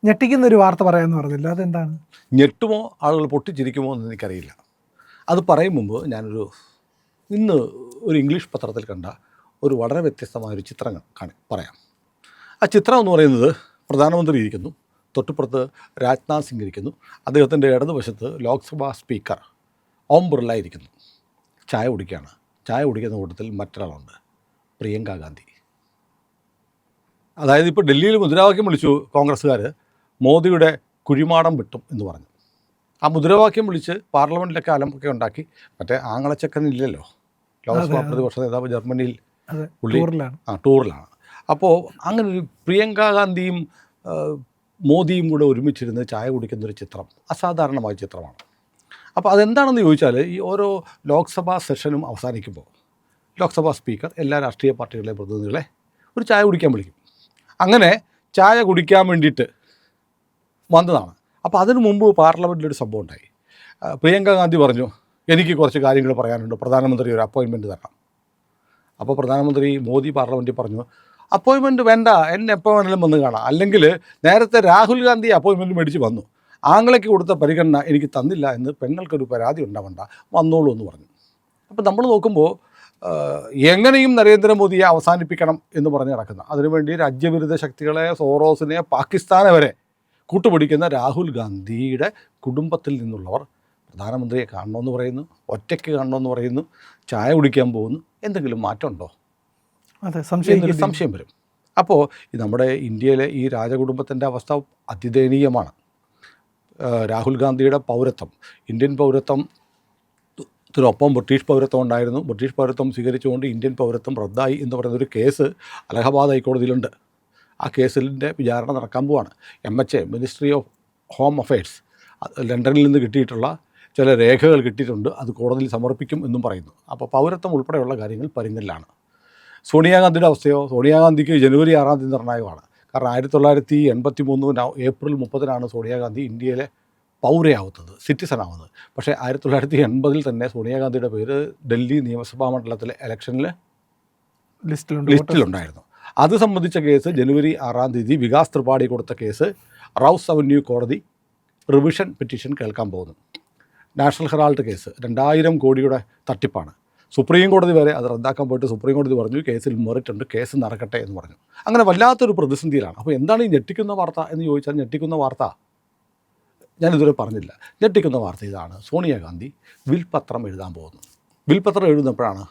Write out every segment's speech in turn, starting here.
ഞെട്ടിക്കുന്ന ഒരു വാർത്ത പറയാമെന്ന് പറഞ്ഞില്ല, അതെന്താണ്? ഞെട്ടുമോ ആളുകൾ പൊട്ടിച്ചിരിക്കുമോ എന്ന് എനിക്കറിയില്ല. അത് പറയും മുമ്പ് ഇന്ന് ഒരു ഇംഗ്ലീഷ് പത്രത്തിൽ കണ്ട ഒരു വളരെ വ്യത്യസ്തമായൊരു ചിത്രം പറയാം. ആ ചിത്രം എന്ന് പറയുന്നത് പ്രധാനമന്ത്രി ഇരിക്കുന്നു, തൊട്ടുപുറത്ത് രാജ്നാഥ് സിംഗ് ഇരിക്കുന്നു, അദ്ദേഹത്തിൻ്റെ ഇടതുവശത്ത് ലോക്സഭാ സ്പീക്കർ ഓം ബിർള ഇരിക്കുന്നു. ചായ കുടിക്കുകയാണ്. ചായ കുടിക്കുന്ന കൂട്ടത്തിൽ മറ്റൊരാളുണ്ട്, പ്രിയങ്ക ഗാന്ധി. അതായത് ഇപ്പോൾ ഡൽഹിയിൽ മുദ്രാവാക്യം വിളിച്ചു കോൺഗ്രസ്സുകാർ, മോദിയുടെ കുഴിമാടം വെട്ടും എന്ന് പറഞ്ഞു. ആ മുദ്രാവാക്യം വിളിച്ച് പാർലമെൻറ്റിലൊക്കെ അലമ്പൊക്കെ ഉണ്ടാക്കി. മറ്റേ ആങ്ങളച്ചക്കനില്ലല്ലോ, ലോക്സഭാ പ്രതിപക്ഷ നേതാവ് ജർമ്മനിയിൽ ടൂറിലാണ്. അപ്പോൾ അങ്ങനെ ഒരു പ്രിയങ്ക ഗാന്ധിയും മോദിയും കൂടെ ഒരുമിച്ചിരുന്ന് ചായ കുടിക്കുന്നൊരു ചിത്രം അസാധാരണമായ ചിത്രമാണ്. അപ്പോൾ അതെന്താണെന്ന് ചോദിച്ചാൽ, ഈ ഓരോ ലോക്സഭാ സെഷനും അവസാനിക്കുമ്പോൾ ലോക്സഭാ സ്പീക്കർ എല്ലാ രാഷ്ട്രീയ പാർട്ടികളിലെ പ്രതിനിധികളെ ഒരു ചായ കുടിക്കാൻ വിളിക്കും. അങ്ങനെ ചായ കുടിക്കാൻ വേണ്ടിയിട്ട് വന്നതാണ്. അപ്പോൾ അതിനു മുമ്പ് പാർലമെൻറ്റിലൊരു സംഭവം ഉണ്ടായി. പ്രിയങ്ക ഗാന്ധി പറഞ്ഞു, എനിക്ക് കുറച്ച് കാര്യങ്ങൾ പറയാനുണ്ട്, പ്രധാനമന്ത്രി ഒരു അപ്പോയിൻമെൻറ്റ് തരണം. അപ്പോൾ പ്രധാനമന്ത്രി മോദി പാർലമെൻറ്റിൽ പറഞ്ഞു, അപ്പോയിൻമെൻറ്റ് വേണ്ട, എന്നെ എപ്പോൾ വേണമെങ്കിലും വന്ന് കാണാം. അല്ലെങ്കിൽ നേരത്തെ രാഹുൽ ഗാന്ധി അപ്പോയിൻമെൻറ്റ് മേടിച്ച് വന്നു, ആങ്ങളയ്ക്ക് കൊടുത്ത പരിഗണന എനിക്ക് തന്നില്ല എന്ന് പെങ്ങൾക്കൊരു പരാതി ഉണ്ടാവണ്ട, വന്നോളൂ എന്ന് പറഞ്ഞു. അപ്പോൾ നമ്മൾ നോക്കുമ്പോൾ എങ്ങനെയും നരേന്ദ്രമോദിയെ അവസാനിപ്പിക്കണം എന്ന് പറഞ്ഞ് നടക്കുന്ന, അതിനുവേണ്ടി രാജ്യവിരുദ്ധ ശക്തികളെ, സോറോസിനെ, പാകിസ്ഥാനെ വരെ കൂട്ടുപിടിക്കുന്ന രാഹുൽ ഗാന്ധിയുടെ കുടുംബത്തിൽ നിന്നുള്ളവർ പ്രധാനമന്ത്രിയെ കാണണമെന്ന് പറയുന്നു, ഒറ്റയ്ക്ക് കാണണമെന്ന് പറയുന്നു, ചായ കുടിക്കാൻ പോകുന്നു. എന്തെങ്കിലും മാറ്റമുണ്ടോ? അതെ, സംശയം വരും. അപ്പോൾ നമ്മുടെ ഇന്ത്യയിലെ ഈ രാജകുടുംബത്തിൻ്റെ അവസ്ഥ അതിദയനീയമാണ്. രാഹുൽ ഗാന്ധിയുടെ പൗരത്വം, ഇന്ത്യൻ പൗരത്വത്തിനൊപ്പം ബ്രിട്ടീഷ് പൗരത്വം ഉണ്ടായിരുന്നു. ബ്രിട്ടീഷ് പൗരത്വം സ്വീകരിച്ചുകൊണ്ട് ഇന്ത്യൻ പൗരത്വം റദ്ദായി എന്ന് പറയുന്നൊരു കേസ് അലഹബാദ് ഹൈക്കോടതിയിലുണ്ട്. ആ കേസിൻ്റെ വിചാരണ നടക്കാൻ പോവാണ്. MHA, ministry of home affairs, ലണ്ടനിൽ നിന്ന് കിട്ടിയിട്ടുള്ള ചില രേഖകൾ കിട്ടിയിട്ടുണ്ട്, അത് കോടതിയിൽ സമർപ്പിക്കും എന്നും പറയുന്നു. അപ്പോൾ പൗരത്വം ഉൾപ്പെടെയുള്ള കാര്യങ്ങൾ പരിങ്ങലിലാണ്. സോണിയാഗാന്ധിയുടെ അവസ്ഥയോ, സോണിയാഗാന്ധിക്ക് ജനുവരി 6 നിർണായകമാണ്. കാരണം 1983 ഏപ്രിൽ 30 സോണിയാഗാന്ധി ഇന്ത്യയിലെ പൗരയാവുന്നത്, സിറ്റിസണാവുന്നത്. പക്ഷേ 1980 തന്നെ സോണിയാഗാന്ധിയുടെ പേര് ഡൽഹി നിയമസഭാ മണ്ഡലത്തിലെ ഇലക്ഷനിൽ ലിസ്റ്റിലുണ്ടായിരുന്നു. അത് സംബന്ധിച്ച കേസ് ജനുവരി 6 വികാസ് ത്രിപാഠി കൊടുത്ത കേസ് റൌസ് അവന്യൂ കോടതി റിവിഷൻ പെറ്റീഷൻ കേൾക്കാൻ പോകുന്നു. നാഷണൽ ഹെറാൾഡ് കേസ് 2000 കോടിയുടെ തട്ടിപ്പാണ്. സുപ്രീം കോടതി വരെ അത് റദ്ദാക്കാൻ പോയിട്ട് സുപ്രീം കോടതി പറഞ്ഞു കേസിൽ മെറിറ്റ് ഉണ്ട്, കേസ് നടക്കട്ടെ എന്ന് പറഞ്ഞു. അങ്ങനെ വല്ലാത്തൊരു പ്രതിസന്ധിയിലാണ്. അപ്പോൾ എന്താണ് ഈ ഞെട്ടിക്കുന്ന വാർത്ത എന്ന് ചോദിച്ചാൽ, ഞെട്ടിക്കുന്ന വാർത്ത ഞാനിതുവരെ പറഞ്ഞില്ല. ഞെട്ടിക്കുന്ന വാർത്ത ഇതാണ്: സോണിയാഗാന്ധി വിൽപത്രം എഴുതാൻ പോകുന്നു. വിൽപത്രം എഴുതുന്നപ്പോഴാണ്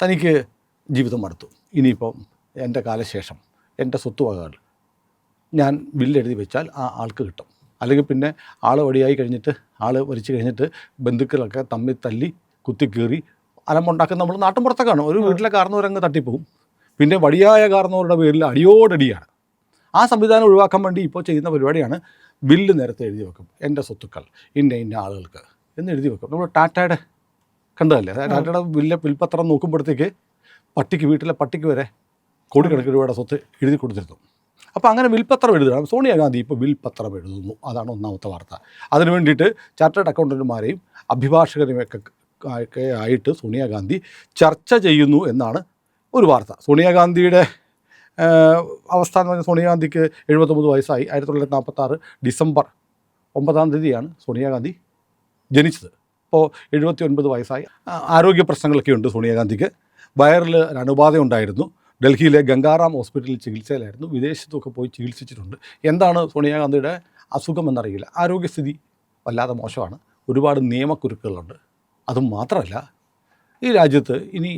തനിക്ക് ജീവിതം മടുത്തു, ഇനിയിപ്പം എൻ്റെ കാലശേഷം എൻ്റെ സ്വത്തുവകകൾ ഞാൻ ബില്ലെഴുതി വെച്ചാൽ ആ ആൾക്ക് കിട്ടും, അല്ലെങ്കിൽ പിന്നെ ആൾ വടിയായി കഴിഞ്ഞിട്ട്, ആൾ മരിച്ചു കഴിഞ്ഞിട്ട് ബന്ധുക്കളൊക്കെ തമ്മിൽ തല്ലി കുത്തിക്കീറി അലമ്പുണ്ടാക്കുന്ന നമ്മൾ നാട്ടിൻപുറത്തൊക്കെയാണ്. ഒരു വീട്ടിലെ കാരണവരങ്ങ് തട്ടിപ്പോവും, പിന്നെ വടിയായ കാരണവരുടെ പേരിൽ അടിയോടടിയാണ്. ആ സംവിധാനം ഒഴിവാക്കാൻ വേണ്ടി ഇപ്പോൾ ചെയ്യുന്ന പരിപാടിയാണ് ബില്ല് നേരത്തെ എഴുതി വെക്കും, എൻ്റെ സ്വത്തുക്കൾ ഇന്ന ആളുകൾക്ക് എന്ന് എഴുതി വെക്കും. നമ്മൾ ടാറ്റയുടെ കണ്ടതല്ലേ, ടാറ്റയുടെ വിൽപത്രം നോക്കുമ്പോഴത്തേക്ക് വീട്ടിലെ പട്ടിക്ക് വരെ കോടിക്കണക്കിന് രൂപയുടെ സ്വത്ത് എഴുതി കൊടുത്തിരുന്നു. അപ്പോൾ അങ്ങനെ വിൽപത്രം എഴുതുകയാണ് സോണിയാഗാന്ധി. ഇപ്പോൾ വിൽപത്രം എഴുതുന്നു, അതാണ് ഒന്നാമത്തെ വാർത്ത. അതിനു വേണ്ടിയിട്ട് ചാർട്ടേഡ് അക്കൗണ്ടന്റുമാരെയും അഭിഭാഷകരുമൊക്കെ ആയിട്ട് സോണിയാഗാന്ധി ചർച്ച ചെയ്യുന്നു എന്നാണ് ഒരു വാർത്ത. സോണിയാഗാന്ധിയുടെ അവസ്ഥ എന്ന് പറഞ്ഞാൽ, സോണിയാഗാന്ധിക്ക് 79 വയസ്സായി. 1946 ഡിസംബർ 9 സോണിയാഗാന്ധി ജനിച്ചത്. ഇപ്പോൾ 79 വയസ്സായി. ആരോഗ്യ പ്രശ്നങ്ങളൊക്കെ ഉണ്ട് സോണിയാഗാന്ധിക്ക്. വയറിൽ അണുബാധ ഉണ്ടായിരുന്നു. ഡൽഹിയിലെ ഗംഗാറാം ഹോസ്പിറ്റലിൽ ചികിത്സയിലായിരുന്നു. വിദേശത്തൊക്കെ പോയി ചികിത്സിച്ചിട്ടുണ്ട്. എന്താണ് സോണിയാഗാന്ധിയുടെ അസുഖം എന്നറിയില്ല. ആരോഗ്യസ്ഥിതി വല്ലാതെ മോശമാണ്. ഒരുപാട് നിയമക്കുരുക്കുകളുണ്ട്. അതും മാത്രമല്ല, ഈ രാജ്യത്ത് ഇനി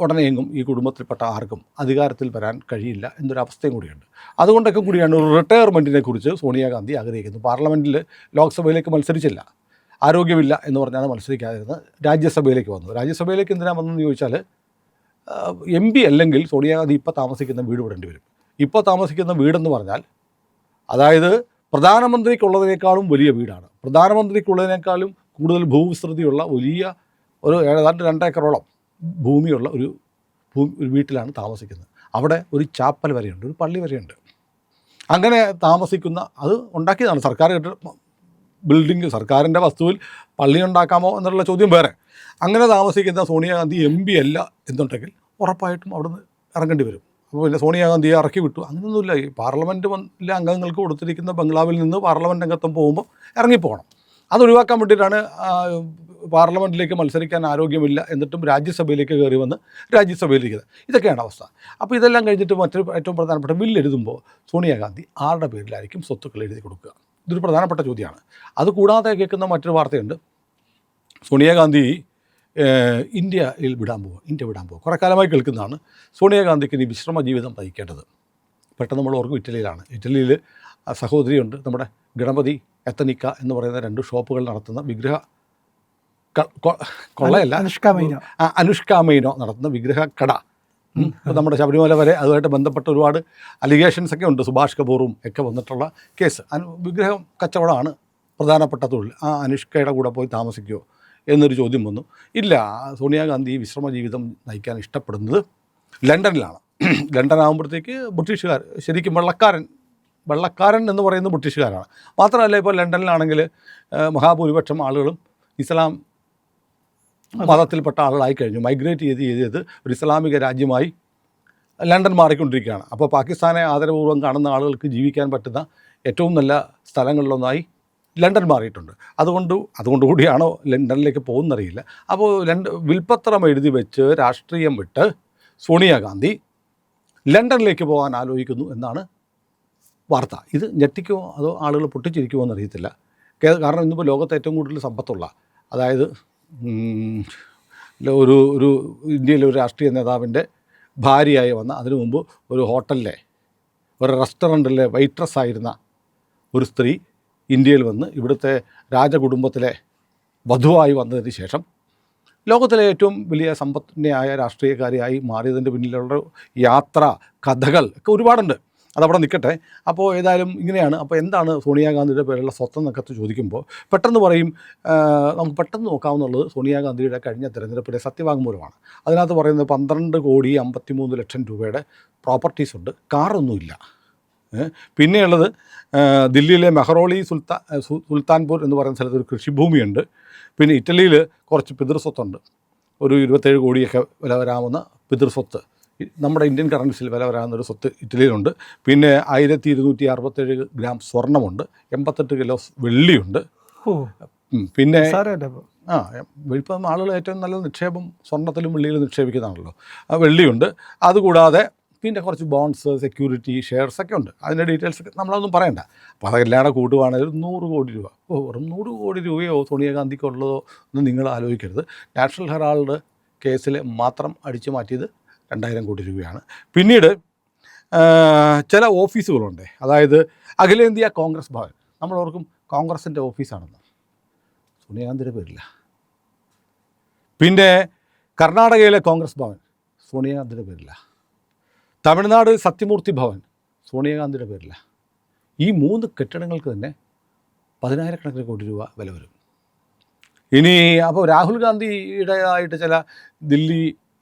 ഉടനെയെങ്കും ഈ കുടുംബത്തിൽപ്പെട്ട ആർക്കും അധികാരത്തിൽ വരാൻ കഴിയില്ല എന്നൊരവസ്ഥയും കൂടിയുണ്ട്. അതുകൊണ്ടൊക്കെ കൂടിയാണ് ഒരു റിട്ടയർമെൻറ്റിനെ കുറിച്ച് സോണിയാഗാന്ധി ആഗ്രഹിക്കുന്നത്. പാർലമെൻറ്റിൽ ലോക്സഭയിലേക്ക് മത്സരിച്ചില്ല, ആരോഗ്യമില്ല എന്ന് പറഞ്ഞാണ് മത്സരിക്കാതിരുന്നത്. രാജ്യസഭയിലേക്ക് വന്നു. രാജ്യസഭയിലേക്ക് എന്തിനാണ് വന്നതെന്ന് ചോദിച്ചാൽ, MP അല്ലെങ്കിൽ സോണിയാഗാന്ധി ഇപ്പോൾ താമസിക്കുന്ന വീട് വിടേണ്ടി വരും. ഇപ്പോൾ താമസിക്കുന്ന വീടെന്ന് പറഞ്ഞാൽ, അതായത് പ്രധാനമന്ത്രിക്കുള്ളതിനേക്കാളും വലിയ വീടാണ്. പ്രധാനമന്ത്രിക്കുള്ളതിനേക്കാളും കൂടുതൽ ഭൂവിസ്തൃതിയുള്ള വലിയ ഒരു ഏതാണ്ട് 2 ഏക്കറോളം ഭൂമിയുള്ള ഒരു വീട്ടിലാണ് താമസിക്കുന്നത്. അവിടെ ഒരു ചാപ്പൽ വരെയുണ്ട്, ഒരു പള്ളി വരെയുണ്ട്. അങ്ങനെ താമസിക്കുന്ന, അത് ഉണ്ടാക്കിയതാണ് സർക്കാർ ബിൽഡിംഗ്, സർക്കാരിൻ്റെ വസ്തുവിൽ പള്ളി ഉണ്ടാക്കാമോ എന്നുള്ള ചോദ്യം വേറെ. അങ്ങനെ താമസിക്കുന്ന സോണിയാഗാന്ധി MP അല്ല എന്നുണ്ടെങ്കിൽ ഉറപ്പായിട്ടും അവിടുന്ന് ഇറങ്ങേണ്ടി വരും. അപ്പോൾ പിന്നെ സോണിയാഗാന്ധിയെ ഇറക്കി വിട്ടു. അങ്ങനെയൊന്നുമില്ല. ഈ പാർലമെൻറ്റിലെ അംഗങ്ങൾക്ക് കൊടുത്തിരിക്കുന്ന ബംഗ്ലാവിൽ നിന്ന് പാർലമെൻറ്റ് അംഗത്വം പോകുമ്പോൾ ഇറങ്ങിപ്പോകണം. അതൊഴിവാക്കാൻ വേണ്ടിയിട്ടാണ് പാർലമെൻറ്റിലേക്ക് മത്സരിക്കാൻ ആരോഗ്യമില്ല എന്നിട്ടും രാജ്യസഭയിലേക്ക് കയറി വന്ന് രാജ്യസഭയിലിരിക്കുന്നത്. ഇതൊക്കെയാണ് അവസ്ഥ. അപ്പോൾ ഇതെല്ലാം കഴിഞ്ഞിട്ട് മറ്റൊരു ഏറ്റവും പ്രധാനപ്പെട്ട ബില്ല് എഴുതുമ്പോൾ സോണിയാഗാന്ധി ആരുടെ പേരിലായിരിക്കും സ്വത്തുക്കൾ എഴുതി കൊടുക്കുക? ഇതൊരു പ്രധാനപ്പെട്ട ചോദ്യമാണ്. അതുകൂടാതെ കേൾക്കുന്ന മറ്റൊരു വാർത്തയുണ്ട്. സോണിയാഗാന്ധി ഇന്ത്യ വിടാൻ പോകും. കുറേ കാലമായി കേൾക്കുന്നതാണ്. സോണിയാഗാന്ധിക്ക് ഇനി വിശ്രമ ജീവിതം നയിക്കേണ്ടത്. പെട്ടെന്ന് നമ്മൾ ഓർക്കും ഇറ്റലിയിലാണ്. ഇറ്റലിയിൽ സഹോദരിയുണ്ട്, നമ്മുടെ ഗണപതി എത്തനിക്ക എന്ന് പറയുന്ന 2 ഷോപ്പുകൾ നടത്തുന്ന വിഗ്രഹ കൊള്ളയല്ല, അനുഷ്ക മൈനോ നടത്തുന്ന വിഗ്രഹ കട. ഇപ്പോൾ നമ്മുടെ ശബരിമല വരെ അതുമായിട്ട് ബന്ധപ്പെട്ട ഒരുപാട് അലിഗേഷൻസ് ഒക്കെ ഉണ്ട്. സുഭാഷ് കപൂറും ഒക്കെ വന്നിട്ടുള്ള കേസ്. വിഗ്രഹം കച്ചവടമാണ് പ്രധാനപ്പെട്ട തൊഴിൽ. ആ അനുഷ്കയുടെ കൂടെ പോയി താമസിക്കുമോ എന്നൊരു ചോദ്യം വന്നു. ഇല്ല, സോണിയാഗാന്ധി വിശ്രമ ജീവിതം നയിക്കാൻ ഇഷ്ടപ്പെടുന്നത് ലണ്ടനിലാണ്. ലണ്ടൻ ആകുമ്പോഴത്തേക്ക് ബ്രിട്ടീഷുകാർ ശരിക്കും വെള്ളക്കാരൻ എന്ന് പറയുന്നത് ബ്രിട്ടീഷുകാരാണ്. മാത്രമല്ല ഇപ്പോൾ ലണ്ടനിലാണെങ്കിൽ മഹാഭൂരിപക്ഷം ആളുകളും ഇസ്ലാം മതത്തിൽപ്പെട്ട ആളുകളായി കഴിഞ്ഞു. മൈഗ്രേറ്റ് ചെയ്ത് ഒരു ഇസ്ലാമിക രാജ്യമായി ലണ്ടൻ മാറിക്കൊണ്ടിരിക്കുകയാണ്. അപ്പോൾ പാകിസ്ഥാനെ ആദരപൂർവ്വം കാണുന്ന ആളുകൾക്ക് ജീവിക്കാൻ പറ്റുന്ന ഏറ്റവും നല്ല സ്ഥലങ്ങളിലൊന്നായി ലണ്ടൻ മാറിയിട്ടുണ്ട്. അതുകൊണ്ടുകൂടിയാണോ ലണ്ടനിലേക്ക് പോകുന്നറിയില്ല. അപ്പോൾ വിൽപ്പത്രം എഴുതി വെച്ച് രാഷ്ട്രീയം വിട്ട് സോണിയാഗാന്ധി ലണ്ടനിലേക്ക് പോകാൻ ആലോചിക്കുന്നു എന്നാണ് വാർത്ത. ഇത് ഞെട്ടിക്കുമോ അതോ ആളുകൾ പൊട്ടിച്ചിരിക്കുമോ എന്നറിയത്തില്ല. കാരണം ഇന്നിപ്പോൾ ലോകത്ത് ഏറ്റവും കൂടുതൽ സമ്പത്തുള്ള, അതായത് ഒരു ഇന്ത്യയിലെ ഒരു രാഷ്ട്രീയ നേതാവിൻ്റെ ഭാര്യയായി വന്ന, അതിനു മുമ്പ് ഒരു ഹോട്ടലിലെ ഒരു റെസ്റ്റോറൻറ്റിലെ വെയിട്രസ് ആയിരുന്ന ഒരു സ്ത്രീ ഇന്ത്യയിൽ വന്ന് ഇവിടുത്തെ രാജകുടുംബത്തിലെ വധുവായി വന്നതിന് ശേഷം ലോകത്തിലെ ഏറ്റവും വലിയ സമ്പന്നയായ രാഷ്ട്രീയക്കാരിയായി മാറിയതിൻ്റെ പിന്നിലുള്ള യാത്ര കഥകൾ ഒക്കെ ഒരുപാടുണ്ട്. അതവിടെ നിൽക്കട്ടെ. അപ്പോൾ ഏതായാലും ഇങ്ങനെയാണ്. അപ്പോൾ എന്താണ് സോണിയാഗാന്ധിയുടെ പേരുള്ള സ്വത്തെന്നൊക്കെ ചോദിക്കുമ്പോൾ പെട്ടെന്ന് പറയും, നമുക്ക് പെട്ടെന്ന് നോക്കാവുന്നുള്ളത് സോണിയാഗാന്ധിയുടെ കഴിഞ്ഞ തിരഞ്ഞെടുപ്പിലെ സത്യവാങ്മൂലമാണ്. അതിനകത്ത് പറയുന്നത് 12,53,00,000 രൂപയുടെ പ്രോപ്പർട്ടീസ് ഉണ്ട്, കാറൊന്നുമില്ല. പിന്നെയുള്ളത് ദില്ലിയിലെ മെഹ്റോളി സുൽത്താൻപൂർ എന്ന് പറയുന്ന സ്ഥലത്ത് ഒരു കൃഷിഭൂമിയുണ്ട്. പിന്നെ ഇറ്റലിയിൽ കുറച്ച് പിതൃസ്വത്തുണ്ട്, ഒരു 27 കോടിയൊക്കെ വില വരാവുന്ന പിതൃസ്വത്ത്, നമ്മുടെ ഇന്ത്യൻ കറൻസിയിൽ വില വരാവുന്നൊരു സ്വത്ത് ഇറ്റലിയിലുണ്ട്. പിന്നെ 1267 ഗ്രാം സ്വർണ്ണമുണ്ട്, 88 കിലോ വെള്ളിയുണ്ട്. പിന്നെ ഇപ്പം ആളുകൾ ഏറ്റവും നല്ല നിക്ഷേപം സ്വർണ്ണത്തിലും വെള്ളിയിലും നിക്ഷേപിക്കുന്നതാണല്ലോ. വെള്ളിയുണ്ട്. അതുകൂടാതെ പിന്നെ കുറച്ച് ബോൺസ്, സെക്യൂരിറ്റി, ഷെയർസ് ഒക്കെ ഉണ്ട്. അതിൻ്റെ ഡീറ്റെയിൽസ് ഒക്കെ നമ്മളതൊന്നും പറയണ്ട. അപ്പോൾ അതെല്ലാം കൂട്ടുവാണെങ്കിൽ 100 കോടി രൂപ. വെറും 100 കോടി രൂപയോ സോണിയാഗാന്ധിക്കുള്ളതോ എന്ന് നിങ്ങൾ ആലോചിക്കരുത്. നാഷണൽ ഹെറാൾഡ് കേസിൽ മാത്രം അടിച്ചു മാറ്റിയത് 2000 കോടി രൂപയാണ്. പിന്നീട് ചില ഓഫീസുകളുണ്ട്, അതായത് അഖിലേന്ത്യാ കോൺഗ്രസ് ഭവൻ. നമ്മളോർക്കും കോൺഗ്രസിൻ്റെ ഓഫീസാണെന്ന്, സോണിയാഗാന്ധിയുടെ പേരില്ല. പിന്നെ കർണാടകയിലെ കോൺഗ്രസ് ഭവൻ സോണിയാഗാന്ധിയുടെ പേരില്ല. തമിഴ്നാട് സത്യമൂർത്തി ഭവൻ സോണിയാഗാന്ധിയുടെ പേരില്ല. ഈ 3 കെട്ടിടങ്ങൾക്ക് തന്നെ 10,000 കോടി രൂപ വില വരും. ഇനി അപ്പോൾ രാഹുൽ ഗാന്ധിയുടേതായിട്ട് ചില ദില്ലി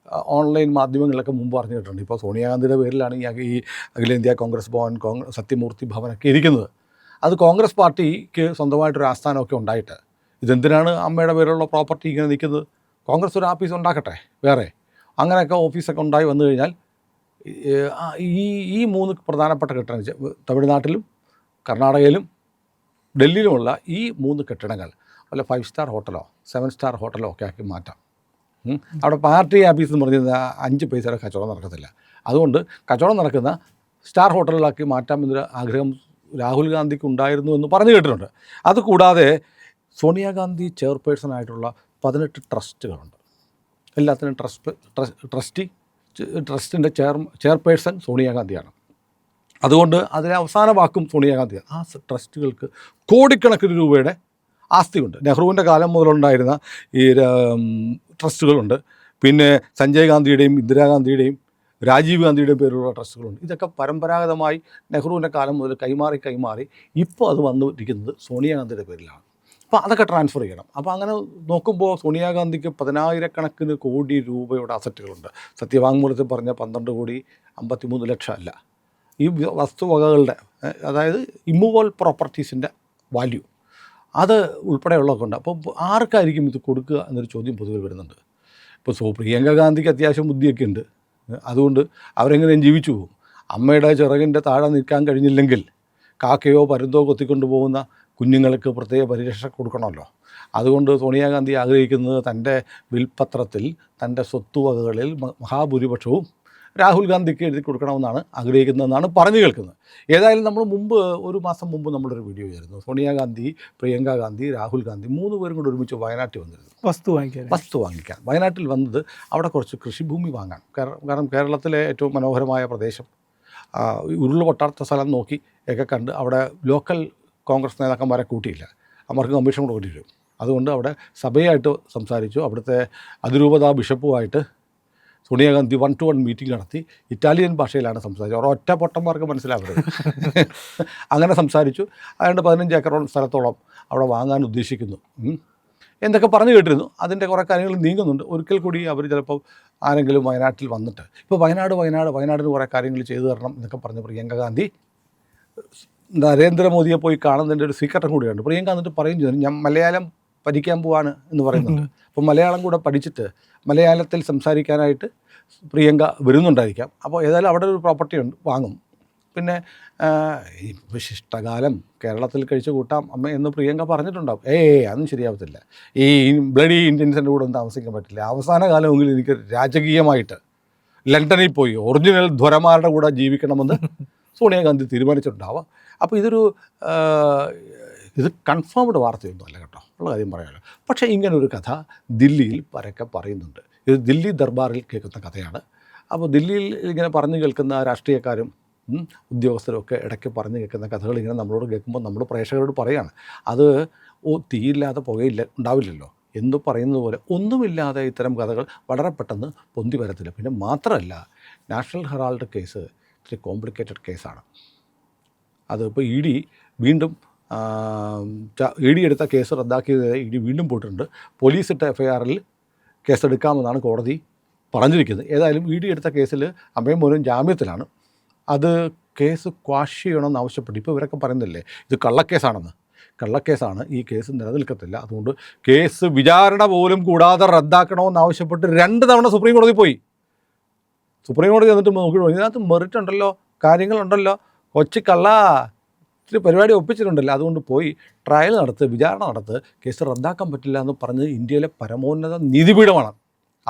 ഓൺലൈൻ മാധ്യമങ്ങളിലൊക്കെ മുമ്പ് പറഞ്ഞു കേട്ടിട്ടുണ്ട്. ഇപ്പോൾ സോണിയാഗാന്ധിയുടെ പേരിലാണ് ഈ അഖിലേന്ത്യാ കോൺഗ്രസ് ഭവൻ, സത്യമൂർത്തി ഭവനൊക്കെ ഇരിക്കുന്നത്. അത് കോൺഗ്രസ് പാർട്ടിക്ക് സ്വന്തമായിട്ടൊരു ആസ്ഥാനമൊക്കെ ഉണ്ടായിട്ട് ഇതെന്തിനാണ് അമ്മയുടെ പേരിലുള്ള പ്രോപ്പർട്ടി ഇങ്ങനെ നിൽക്കുന്നത്? കോൺഗ്രസ് ഒരു ഓഫീസ് ഉണ്ടാക്കട്ടെ വേറെ. അങ്ങനെയൊക്കെ ഓഫീസൊക്കെ ഉണ്ടായി വന്നു കഴിഞ്ഞാൽ ഈ 3 പ്രധാനപ്പെട്ട കെട്ടിടങ്ങൾ തമിഴ്നാട്ടിലും കർണാടകയിലും ഡൽഹിയിലുമുള്ള ഈ 3 കെട്ടിടങ്ങൾ വല്ല 5 സ്റ്റാർ ഹോട്ടലോ 7 സ്റ്റാർ ഹോട്ടലോ ഒക്കെ ആക്കി മാറ്റാം. അവിടെ പാർട്ടി ഓഫീസ് എന്ന് പറഞ്ഞാൽ 5 പൈസയുടെ കച്ചവടം നടക്കത്തില്ല. അതുകൊണ്ട് കച്ചവടം നടക്കുന്ന സ്റ്റാർ ഹോട്ടലുകളാക്കി മാറ്റാമെന്നൊരു ആഗ്രഹം രാഹുൽ ഗാന്ധിക്ക് ഉണ്ടായിരുന്നു എന്ന് പറഞ്ഞു കേട്ടിട്ടുണ്ട്. അതുകൂടാതെ സോണിയാഗാന്ധി ചെയർപേഴ്സണായിട്ടുള്ള 18 ട്രസ്റ്റുകളുണ്ട്. എല്ലാത്തിനും ട്രസ്റ്റിൻ്റെ ചെയർപേഴ്സൺ സോണിയാഗാന്ധിയാണ്. അതുകൊണ്ട് അതിലെ അവസാന വാക്കും സോണിയാഗാന്ധിയാണ്. ആ ട്രസ്റ്റുകൾക്ക് കോടിക്കണക്കിന് രൂപയുടെ ആസ്തിയുണ്ട്. നെഹ്റുവിൻ്റെ കാലം മുതലുണ്ടായിരുന്ന ഈ ട്രസ്റ്റുകളുണ്ട്. പിന്നെ സഞ്ജയ് ഗാന്ധിയുടെയും ഇന്ദിരാഗാന്ധിയുടെയും രാജീവ് ഗാന്ധിയുടെയും പേരിലുള്ള ട്രസ്റ്റുകളുണ്ട്. ഇതൊക്കെ പരമ്പരാഗതമായി നെഹ്റുവിൻ്റെ കാലം മുതൽ കൈമാറി ഇപ്പോൾ അത് വന്നിരിക്കുന്നത് സോണിയാഗാന്ധിയുടെ പേരിലാണ്. അപ്പോൾ അതൊക്കെ ട്രാൻസ്ഫർ ചെയ്യണം. അപ്പോൾ അങ്ങനെ നോക്കുമ്പോൾ സോണിയാഗാന്ധിക്ക് 10,000 കോടി രൂപയുടെ അസറ്റുകളുണ്ട്. സത്യവാങ്മൂലത്തിൽ പറഞ്ഞ 12 കോടി 53 ലക്ഷം അല്ല, ഈ വസ്തുവകകളുടെ, അതായത് ഇമ്മൂവൽ പ്രോപ്പർട്ടീസിൻ്റെ വാല്യൂ അത് ഉൾപ്പെടെയുള്ളതൊക്കെ ഉണ്ട്. അപ്പോൾ ആർക്കായിരിക്കും ഇത് കൊടുക്കുക എന്നൊരു ചോദ്യം പൊതുവെ വരുന്നുണ്ട്. ഇപ്പോൾ പ്രിയങ്ക ഗാന്ധിക്ക് അത്യാവശ്യം ബുദ്ധിയൊക്കെ ഉണ്ട്, അതുകൊണ്ട് അവരെങ്ങനെയും ജീവിച്ചു പോകും. അമ്മയുടെ ചിറകിൻ്റെ താഴെ നിൽക്കാൻ കഴിഞ്ഞില്ലെങ്കിൽ കാക്കയോ പരുന്തോ കൊത്തിക്കൊണ്ട് പോകുന്ന കുഞ്ഞുങ്ങൾക്ക് പ്രത്യേക പരിരക്ഷ കൊടുക്കണമല്ലോ. അതുകൊണ്ട് സോണിയാഗാന്ധി ആഗ്രഹിക്കുന്നത് തൻ്റെ വിൽപ്പത്രത്തിൽ തൻ്റെ സ്വത്തുവകകളിൽ മഹാഭൂരിപക്ഷവും രാഹുൽ ഗാന്ധിക്ക് എഴുതി കൊടുക്കണമെന്നാണ് ആഗ്രഹിക്കുന്നതെന്നാണ് പറഞ്ഞു കേൾക്കുന്നത്. ഏതായാലും നമ്മൾ ഒരു മാസം മുമ്പ് നമ്മളൊരു വീഡിയോ ചെയ്തിരുന്നു. സോണിയാഗാന്ധി, പ്രിയങ്ക ഗാന്ധി, രാഹുൽ ഗാന്ധി 3 പേരും കൂടെ ഒരുമിച്ച് വയനാട്ടിൽ വന്നിരുന്നു വസ്തു വാങ്ങിക്കാൻ. വയനാട്ടിൽ വന്നത് അവിടെ കുറച്ച് കൃഷിഭൂമി വാങ്ങാൻ. കാരണം കേരളത്തിലെ ഏറ്റവും മനോഹരമായ പ്രദേശം, ഉരുളുപൊട്ടാത്ത സ്ഥലം നോക്കി ഒക്കെ കണ്ട് അവിടെ ലോക്കൽ കോൺഗ്രസ് നേതാക്കന്മാരെ കൂട്ടിയില്ല, അവർക്ക് കമ്മീഷൻ കൂടി വരും. അതുകൊണ്ട് അവിടെ സഭയായിട്ട് സംസാരിച്ചു. അവിടുത്തെ അതിരൂപതാ ബിഷപ്പുമായിട്ട് സോണിയാഗാന്ധി 1-to-1 മീറ്റിംഗ് നടത്തി. ഇറ്റാലിയൻ ഭാഷയിലാണ് സംസാരിച്ചത്. ഒരൊറ്റ പൊട്ടന്മാർക്ക് മനസ്സിലാവരുത്. അങ്ങനെ സംസാരിച്ചു. അതുകൊണ്ട് 15 ഏക്കറോളം സ്ഥലത്തോളം അവിടെ വാങ്ങാൻ ഉദ്ദേശിക്കുന്നു എന്നൊക്കെ പറഞ്ഞു കേട്ടിരുന്നു. അതിൻ്റെ കുറേ കാര്യങ്ങൾ നീങ്ങുന്നുണ്ട്. ഒരിക്കൽ കൂടി അവർ ചിലപ്പോൾ ആരെങ്കിലും വയനാട്ടിൽ വന്നിട്ട് ഇപ്പോൾ വയനാടിന് കുറേ കാര്യങ്ങൾ ചെയ്തു തരണം എന്നൊക്കെ പറഞ്ഞ് പ്രിയങ്ക ഗാന്ധി നരേന്ദ്രമോദിയെ പോയി കാണുന്നതിൻ്റെ ഒരു സീക്രട്ടും കൂടിയുണ്ട്. പ്രിയങ്ക എന്നിട്ട് പറയും ചെയ്തു, ഞാൻ മലയാളം പഠിക്കാൻ പോവാണ് എന്ന് പറയുന്നുണ്ട്. അപ്പോൾ മലയാളം കൂടെ പഠിച്ചിട്ട് മലയാളത്തിൽ സംസാരിക്കാനായിട്ട് പ്രിയങ്ക വരുന്നുണ്ടായിരിക്കാം. അപ്പോൾ ഏതായാലും അവിടെ ഒരു പ്രോപ്പർട്ടി ഉണ്ട്, വാങ്ങും. പിന്നെ ഈ വിശിഷ്ടകാലം കേരളത്തിൽ കഴിച്ചു കൂട്ടാം അമ്മ എന്ന് പ്രിയങ്ക പറഞ്ഞിട്ടുണ്ടാവും. അതൊന്നും ശരിയാവത്തില്ല. ഈ ബ്ലഡി ഇന്ത്യൻസിൻ്റെ കൂടെ ഒന്നും താമസിക്കാൻ പറ്റില്ല. അവസാന കാലമെങ്കിലും എനിക്ക് രാജകീയമായിട്ട് ലണ്ടനിൽ പോയി ഒറിജിനൽ ധ്വരന്മാരുടെ കൂടെ ജീവിക്കണമെന്ന് സോണിയാഗാന്ധി തീരുമാനിച്ചിട്ടുണ്ടാവാം. അപ്പോൾ ഇത് കൺഫേംഡ് വാർത്തയൊന്നും അല്ല കേട്ടോ, ഉള്ള കാര്യം പറയാമല്ലോ. പക്ഷേ ഇങ്ങനൊരു കഥ ദില്ലിയിൽ പരക്കെ പറയുന്നുണ്ട്. ഇത് ദില്ലി ദർബാറിൽ കേൾക്കുന്ന കഥയാണ്. അപ്പോൾ ദില്ലിയിൽ ഇങ്ങനെ പറഞ്ഞു കേൾക്കുന്ന രാഷ്ട്രീയക്കാരും ഉദ്യോഗസ്ഥരും ഒക്കെ ഇടയ്ക്ക് പറഞ്ഞു കേൾക്കുന്ന കഥകൾ ഇങ്ങനെ നമ്മളോട് കേൾക്കുമ്പോൾ നമ്മൾ പ്രേക്ഷകരോട് പറയുകയാണ്, അത് തീയില്ലാതെ ഉണ്ടാവില്ലല്ലോ എന്ന് പറയുന്നത് പോലെ ഒന്നുമില്ലാതെ ഇത്തരം കഥകൾ വളരെ പെട്ടെന്ന് പൊന്തി വരത്തില്ല. പിന്നെ മാത്രമല്ല, നാഷണൽ ഹെറാൾഡ് കേസ് ഇത്തിരി കോംപ്ലിക്കേറ്റഡ് കേസാണ്. അതിപ്പോൾ വീണ്ടും എടുത്ത കേസ് റദ്ദാക്കിയത് വീണ്ടും പോയിട്ടുണ്ട്. പോലീസ് ഇട്ട FIRൽ കേസെടുക്കാമെന്നാണ് കോടതി പറഞ്ഞിരിക്കുന്നത്. ഏതായാലും എടുത്ത കേസിൽ അമ്മയും മോനും ജാമ്യത്തിലാണ്. അത് കേസ് ക്വാഷ് ചെയ്യണമെന്ന് ആവശ്യപ്പെട്ടു. ഇപ്പോൾ ഇവരൊക്കെ പറയുന്നില്ലേ ഇത് കള്ളക്കേസാണ്, ഈ കേസ് നിലനിൽക്കത്തില്ല, അതുകൊണ്ട് കേസ് വിചാരണ പോലും കൂടാതെ റദ്ദാക്കണമെന്ന് ആവശ്യപ്പെട്ട് 2 തവണ സുപ്രീം കോടതി പോയി. സുപ്രീം കോടതി എന്നിട്ട് നോക്കി, ഇതിനകത്ത് മെറിറ്റ് ഉണ്ടല്ലോ, കാര്യങ്ങളുണ്ടല്ലോ, ഇത്തിരി പരിപാടി ഒപ്പിച്ചിട്ടുണ്ടല്ലോ, അതുകൊണ്ട് പോയി ട്രയൽ വിചാരണ നടത്ത്, കേസ് റദ്ദാക്കാൻ പറ്റില്ല എന്ന് പറഞ്ഞത് ഇന്ത്യയിലെ പരമോന്നത നീതിപീഠമാണ്.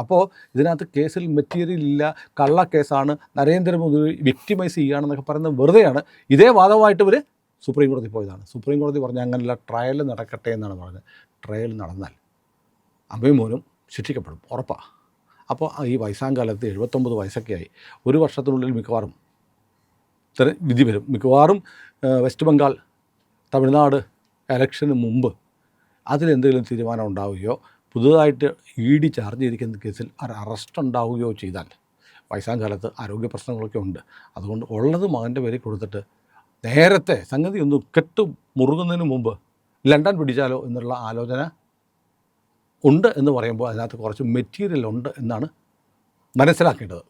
അപ്പോൾ ഇതിനകത്ത് കേസിൽ മെറ്റീരിയൽ ഇല്ല, കള്ളക്കേസാണ്, നരേന്ദ്രമോദി വിക്ടിമൈസ് ചെയ്യുകയാണെന്നൊക്കെ പറയുന്നത് വെറുതെയാണ്. ഇതേ വാദമായിട്ട് ഇവർ സുപ്രീം കോടതി പോയതാണ്. സുപ്രീം കോടതി പറഞ്ഞ അങ്ങനെയുള്ള ട്രയൽ നടക്കട്ടെ എന്നാണ് പറഞ്ഞത്. ട്രയൽ നടന്നാൽ അമ്മയും മോനും ശിക്ഷിക്കപ്പെടും, ഉറപ്പാണ്. അപ്പോൾ ഈ വയസ്സാങ്കാലത്ത് 79 വയസ്സൊക്കെ ആയി. 1 വർഷത്തിനുള്ളിൽ മിക്കവാറും വിധി വരും. മിക്കവാറും വെസ്റ്റ് ബംഗാൾ, തമിഴ്നാട് ഇലക്ഷന് മുമ്പ് അതിലെന്തെങ്കിലും തീരുമാനം ഉണ്ടാവുകയോ പുതുതായിട്ട് ED ചാർജ് ചെയ്തിരിക്കുന്ന കേസിൽ അറസ്റ്റ് ഉണ്ടാവുകയോ ചെയ്താൽ, വയസ്സാങ്കാലത്ത് ആരോഗ്യ പ്രശ്നങ്ങളൊക്കെ ഉണ്ട്, അതുകൊണ്ട് ഉള്ളത് മകൻ്റെ പേരിൽ കൊടുത്തിട്ട് നേരത്തെ സംഗതി ഒന്ന് മുറുകുന്നതിന് മുമ്പ് ലണ്ടൻ പിടിച്ചാലോ എന്നുള്ള ആലോചന ഉണ്ട് എന്ന് പറയുമ്പോൾ അതിനകത്ത് കുറച്ച് മെറ്റീരിയൽ ഉണ്ട് എന്നാണ് മനസ്സിലാക്കേണ്ടത്.